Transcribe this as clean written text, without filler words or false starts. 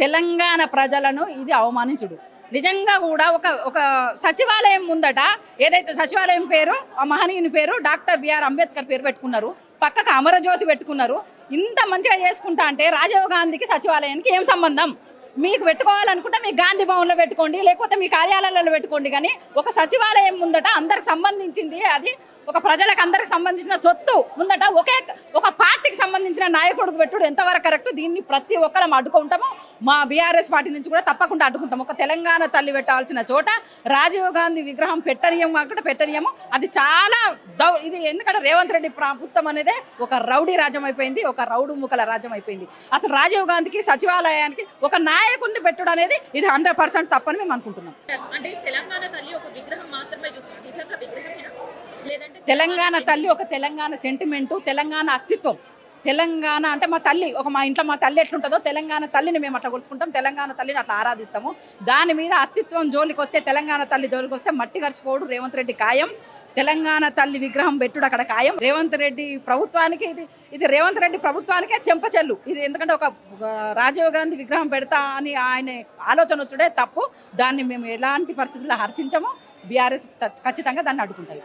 తెలంగాణ ప్రజలను ఇది అవమానించుడు. నిజంగా కూడా ఒక సచివాలయం ముందట ఏదైతే సచివాలయం పేరు ఆ మహనీయుని పేరు డాక్టర్ బిఆర్ అంబేద్కర్ పేరు పెట్టుకున్నారు, పక్కకు అమరజ్యోతి పెట్టుకున్నారు. ఇంత మంచిగా చేసుకుంటా అంటే రాజీవ్ గాంధీకి సచివాలయానికి ఏం సంబంధం? మీకు పెట్టుకోవాలనుకుంటే మీ గాంధీ భవన్లో పెట్టుకోండి, లేకపోతే మీ కార్యాలయాలలో పెట్టుకోండి. కానీ ఒక సచివాలయం ముందట అందరికి సంబంధించింది, అది ఒక ప్రజలకు అందరికి సంబంధించిన సొత్తు ముందట ఒక పార్టీకి సంబంధించిన నాయకుడికి పెట్టుడు ఎంతవరకు కరెక్ట్? దీన్ని ప్రతి ఒక్కరం అడ్డుకుంటాము. మా బీఆర్ఎస్ పార్టీ నుంచి కూడా తప్పకుండా అడ్డుకుంటాము. ఒక తెలంగాణ తల్లి పెట్టాల్సిన చోట రాజీవ్ గాంధీ విగ్రహం పెట్టనీయము. అది చాలా ఇది ఎందుకంటే రేవంత్ రెడ్డి ప్రభుత్వం అనేది ఒక రౌడీ రాజ్యం అయిపోయింది, ఒక రౌడు ముఖల రాజ్యం అయిపోయింది. అసలు రాజీవ్ గాంధీకి సచివాలయానికి ఒక నాయకుడిని పెట్టుడు అనేది ఇది 100% తప్పని మేము అనుకుంటున్నాం. తెలంగాణ తల్లి ఒక తెలంగాణ సెంటిమెంటు, తెలంగాణ అస్తిత్వం. తెలంగాణ అంటే మా ఇంట్లో మా తల్లి ఎట్లుంటుందో తెలంగాణ తల్లిని మేము అట్లా కొలుచుకుంటాం, తెలంగాణ తల్లిని అట్లా ఆరాధిస్తాము. దాని మీద అస్తిత్వం జోలికి వస్తే, తెలంగాణ తల్లి జోలికి వస్తే మట్టి ఖర్చుపోవడు రేవంత్ రెడ్డి ఖాయం. తెలంగాణ తల్లి విగ్రహం పెట్టుడు అక్కడ ఖాయం. రేవంత్ రెడ్డి ప్రభుత్వానికి ఇది రేవంత్ రెడ్డి ప్రభుత్వానికే చెంపచెల్లు ఇది. ఎందుకంటే ఒక రాజీవ్ గాంధీ విగ్రహం పెడతా అని ఆయన ఆలోచన వచ్చుడే తప్పు. దాన్ని మేము ఎలాంటి పరిస్థితుల్లో హర్షించము. బీఆర్ఎస్ ఖచ్చితంగా దాన్ని అడ్డుకుంటాయి.